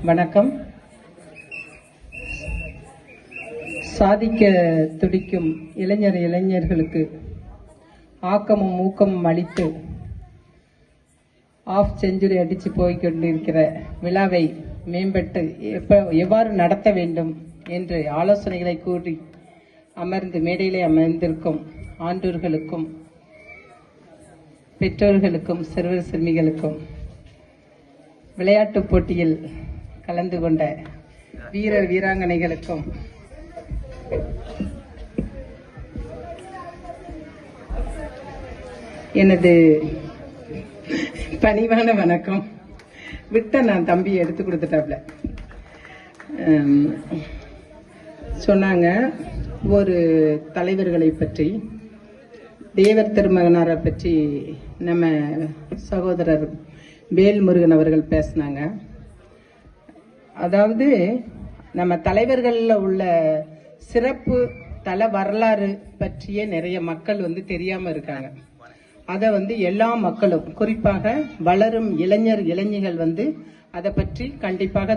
வணக்கம். சாதிக்க துடிக்கும் இளைஞர்களுக்கு ஆக்கமும் ஊக்கமும் அளித்து ஆஃப் செஞ்சுரி அடித்து போய்கொண்டிருக்கிற விழாவை மேம்பட்டு எவ்வாறு நடத்த வேண்டும் என்று ஆலோசனைகளை கூறி மேடையிலே அமர்ந்திருக்கும் ஆண்டோர்களுக்கும் பெற்றோர்களுக்கும் சிறுவர் சிறுமிகளுக்கும் விளையாட்டுப் போட்டியில் கலந்து கொண்ட வீரர் வீராங்கனைகளுக்கும் எனது பணிவான வணக்கம். விட்ட நான் தம்பியை எடுத்து கொடுத்துட்டாப்ல. சொன்னாங்க ஒரு தலைவர்களை பற்றி, தேவர் திருமகனாரை பற்றி நம்ம சகோதரர் வேல்முருகன் அவர்கள் பேசினாங்க. அதாவது நம்ம தலைவர்களில் உள்ள சிறப்பு தல வரலாறு பற்றிய நிறைய மக்கள் தெரியாம இருக்காங்க. அதை எல்லா மக்களும், குறிப்பாக வளரும் இளைஞர்கள் அதை பற்றி கண்டிப்பாக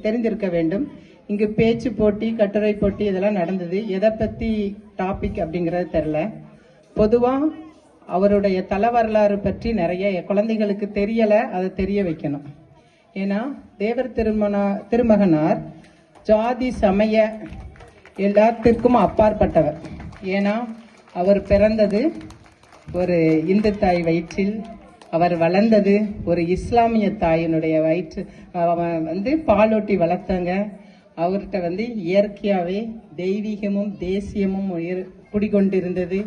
தெரிந்திருக்க வேண்டும். இங்கு பேச்சு போட்டி, கட்டுரை போட்டி இதெல்லாம் நடந்தது. எதை பத்தி டாபிக் அப்படிங்கறது தெரியல. பொதுவா அவருடைய தல வரலாறு பற்றி நிறைய குழந்தைகளுக்கு தெரியல, அதை தெரிய வைக்கணும். ஏன்னா தேவர் திருமகனார் ஜாதி சமய எல்லாத்திற்கும் அப்பாற்பட்டவர். ஏன்னா அவர் பிறந்தது ஒரு இந்து தாய் வயிற்றில், அவர் வளர்ந்தது ஒரு இஸ்லாமிய தாயினுடைய வயிற்று, பாலூட்டி வளர்த்தாங்க. அவர்கிட்ட இயற்கையாவே தெய்வீகமும் தேசியமும் குடிகொண்டிருந்தது.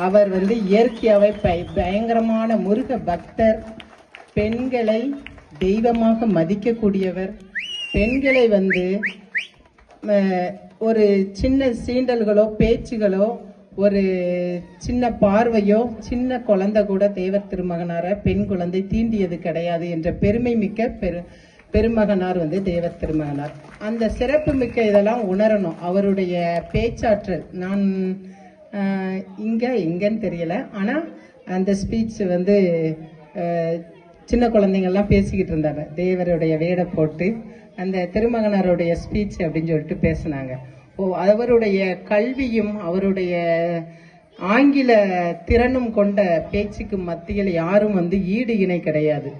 அவர் இயற்கையாவே பயங்கரமான முருக பக்தர். பெண்களை தெய்வமாக மதிக்கக்கூடியவர். பெண்களை ஒரு சின்ன சீண்டல்களோ பேச்சுகளோ ஒரு சின்ன பார்வையோ, சின்ன குழந்தை கூட தேவர் திருமகனார பெண் குழந்தை தீண்டியது கிடையாது என்ற பெருமை மிக்க பெருமகனார் தேவர் திருமகனார். அந்த சிறப்பு மிக்க இதெல்லாம் உணரணும். அவருடைய பேச்சாற்றல், நான் இங்கன்னு தெரியல, ஆனா அந்த ஸ்பீச் சின்ன குழந்தைங்கள்லாம் பேசிக்கிட்டு இருந்தாங்க. தேவருடைய வேடை போட்டு அந்த திருமகனாருடைய ஸ்பீச் அப்படின்னு சொல்லிட்டு பேசினாங்க. அவருடைய கல்வியும் அவருடைய ஆங்கில திறனும் கொண்ட பேச்சுக்கு மத்தியில் யாரும் ஈடு இணை கிடையாது.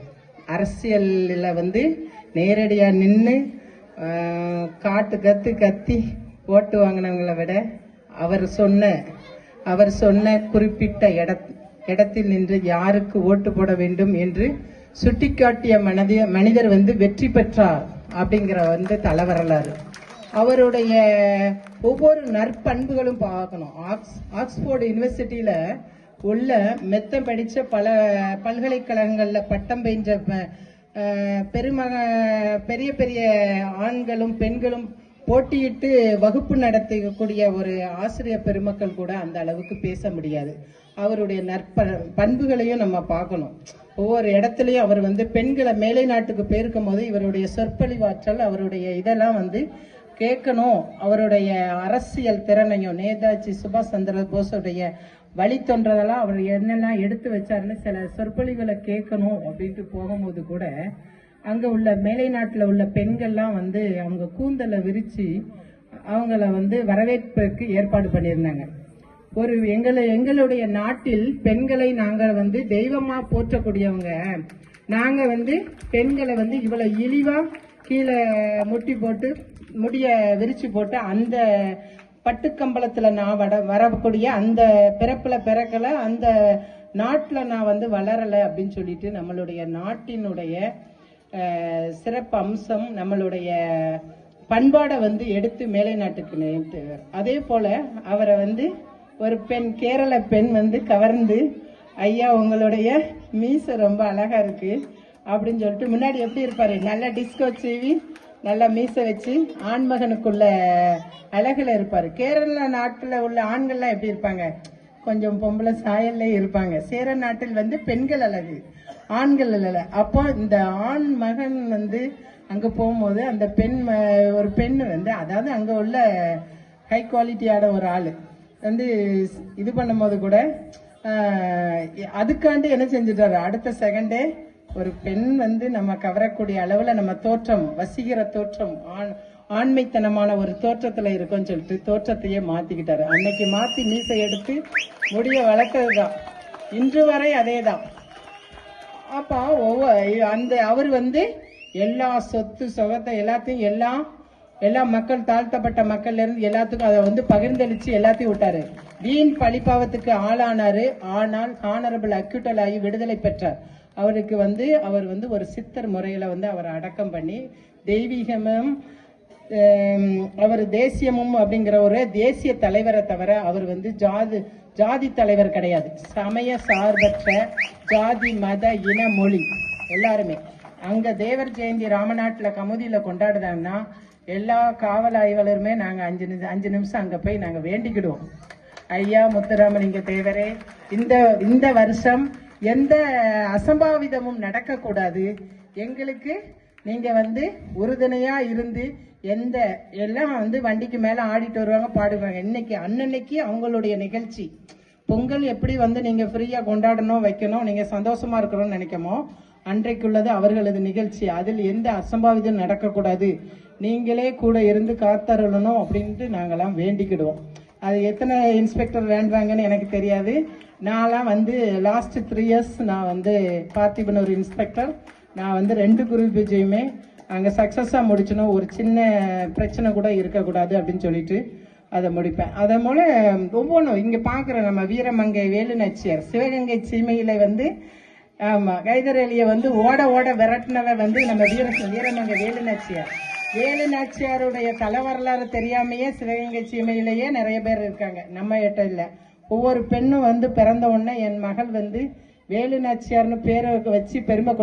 அரசியல்ல நேரடியா நின்று காட்டு கத்தி ஓட்டு வாங்கினவங்களை விட அவர் சொன்ன குறிப்பிட்ட இடத்தில் நின்று யாருக்கு ஓட்டு போட வேண்டும் என்று சுட்டிக்காட்டிய மனிதர் வெற்றி பெற்றார் அப்படிங்கிற தல வரலாறு. அவருடைய ஒவ்வொரு நற்பண்புகளும் பார்க்கணும். ஆக்ஸ்போர்டு யூனிவர்சிட்டியில உள்ள மெத்தம் படிச்ச பல பல்கலைக்கழகங்கள்ல பட்டம் பெற்ற பெரிய பெரிய ஆண்களும் பெண்களும் போட்டியிட்டு வகுப்பு நடத்தக்கூடிய ஒரு ஆசிரியர் பெருமக்கள் கூட அந்த அளவுக்கு பேச முடியாது. அவருடைய பண்புகளையும் நம்ம பார்க்கணும். ஒவ்வொரு இடத்துலயும் அவர் பெண்களை மேலை நாட்டுக்கு போயிருக்கும் போது இவருடைய சொற்பொழிவாற்றல், அவருடைய இதெல்லாம் கேட்கணும். அவருடைய அரசியல் திறனையும், நேதாஜி சுபாஷ் சந்திர போஸுடைய வழித்தொன்றதெல்லாம் அவர் என்னெல்லாம் எடுத்து வச்சாருன்னு சில சொற்பொழிவுகளை கேட்கணும் அப்படின்ட்டு போகும்போது கூட அங்க உள்ள மேலை நாட்டுல உள்ள பெண்கள்லாம் அவங்க கூந்தலை விரிச்சு அவங்கள வரவேற்பதற்கு ஏற்பாடு பண்ணியிருந்தாங்க. ஒரு எங்களுடைய நாட்டில் பெண்களை நாங்க தெய்வமா போற்றக்கூடியவங்க. நாங்க பெண்களை இவ்வளவு இழிவா கீழே முட்டி போட்டு முடிய விரிச்சு போட்டு அந்த பட்டுக்கம்பளத்துல நான் வரக்கூடிய அந்த பிறப்புல பிறக்கல, அந்த நாட்டுல நான் வளரல அப்படின்னு சொல்லிட்டு நம்மளுடைய நாட்டினுடைய சிறப்பு அம்சம், நம்மளுடைய பண்பாடை எடுத்து மேலை நாட்டுக்கு நேற்று. அதே போல அவரை ஒரு பெண், கேரள பெண் கவர்ந்து, ஐயா உங்களுடைய மீச ரொம்ப அழகா இருக்கு அப்படின்னு சொல்லிட்டு, முன்னாடி எப்படி இருப்பாரு, நல்லா டிஸ்கோ சீவி நல்லா மீச வச்சு ஆண்மகனுக்குள்ள அழகுல இருப்பாரு. கேரள நாட்டுல உள்ள ஆண்கள்லாம் எப்படி இருப்பாங்க, கொஞ்சம் பொம்பளை சாயல்ல இருப்பாங்க. சேர நாட்டில் பெண்கள் அழகு, ஆண்கள் அல்ல. அப்போ இந்த ஆண் மகன் அங்க போகும்போது அந்த பெண், ஒரு பெண் அதாவது அங்க உள்ள ஹை குவாலிட்டியான ஒரு ஆளு இது பண்ணும்போது கூட அதுக்காண்டு என்ன செஞ்சிட்டாரு, அடுத்த செகண்டே ஒரு பெண் வந்து நம்ம கவரக்கூடிய அளவுல நம்ம தோற்றம், வசீகர தோற்றம், ஆண்மைத்தனமான ஒரு தோற்றத்துல இருக்கும்னு சொல்லிட்டு தோற்றத்தையே மாத்திக்கிட்டாரு. அன்னைக்கு மாத்தி மீசை எடுத்து முடிய வளர்த்ததுதான், இன்று வரை அதேதான். அப்ப அவர் வந்து எல்லா சொத்து சொகத்தை எல்லாத்தையும் எல்லா மக்கள், தாழ்த்தப்பட்ட மக்கள்ல இருந்து எல்லாத்துக்கும் அதை வந்து பகிர்ந்தளிச்சு எல்லாத்தையும் விட்டாரு. வீண் பழிப்பாவத்துக்கு ஆளானாரு. ஆனால் ஹானரபிள் அக்யூட்டல் ஆகி விடுதலை பெற்றார். அவருக்கு வந்து அவர் வந்து ஒரு சித்தர் முறையில வந்து அவரை அடக்கம் பண்ணி தெய்வீகமும் அவர் தேசியமும் அப்படிங்கிற ஒரு தேசிய தலைவரை தவிர அவர் வந்து ஜாதி தலைவர் கிடையாது. சமய சார்பற்ற ஜாதி, மத, இன, மொழி எல்லாருமே அங்க தேவர் ஜெயந்தி ராமநாட்டுல கமுதியில கொண்டாடுதாங்கன்னா எல்லா காவல் ஆய்வாளருமே நாங்க 5 நிமிஷம் அங்க போய் நாங்க வேண்டிக்கிடுவோம். ஐயா முத்துராமலிங்க தேவரே, இந்த வருஷம் எந்த அசம்பாவிதமும் நடக்க கூடாது, எங்களுக்கு நீங்க வந்து உறுதுணையா இருந்து எல்லாம் வந்து வண்டிக்கு மேல ஆடிட்டு வருவாங்க, பாடுவாங்க. இன்னைக்கு அன்னன்னைக்கு அவங்களுடைய நிகழ்ச்சி. பொங்கல் எப்படி வந்து நீங்க ஃப்ரீயா கொண்டாடணும், வைக்கணும், நீங்க சந்தோஷமா இருக்கணும்னு நினைக்கமோ, அன்றைக்குள்ளது அவர்களது நிகழ்ச்சி. அதில் எந்த அசம்பாவிதம் நடக்கக்கூடாது, நீங்களே கூட இருந்து காத்தருளணும் அப்படின்ட்டு நாங்கெல்லாம் வேண்டிக்கிடுவோம். அது எத்தனை இன்ஸ்பெக்டர் வேண்டுவாங்கன்னு எனக்கு தெரியாது. நான்லாம் வந்து லாஸ்ட் 3 இயர்ஸ் நான் வந்து பார்த்திபன் ஒரு இன்ஸ்பெக்டர், நான் வந்து 2 குரு பூஜையுமே அங்கே சக்ஸஸாக முடிச்சணும். ஒரு சின்ன பிரச்சனை கூட இருக்கக்கூடாது அப்படின்னு சொல்லிட்டு அதை முடிப்பேன். அதை போல ஒவ்வொன்றும் இங்கே பார்க்குற நம்ம வீரமங்கை வேலுநாச்சியார், சிவகங்கை சீமையில வந்து கைதரேலியை வந்து ஓட விரட்டினவ வந்து நம்ம வீரமங்கை வேலுநாச்சியார். வேலுநாச்சியாருடைய தலை வரலாறு தெரியாமையே சிவகங்கை சீமையிலேயே நிறைய பேர் இருக்காங்க, நம்ம கிட்ட இல்லை. ஒவ்வொரு பெண்ணும் வந்து பிறந்த உடனே என் மகள் வந்து வேலுநாச்சியார்னு பேரை வச்சு பெருமை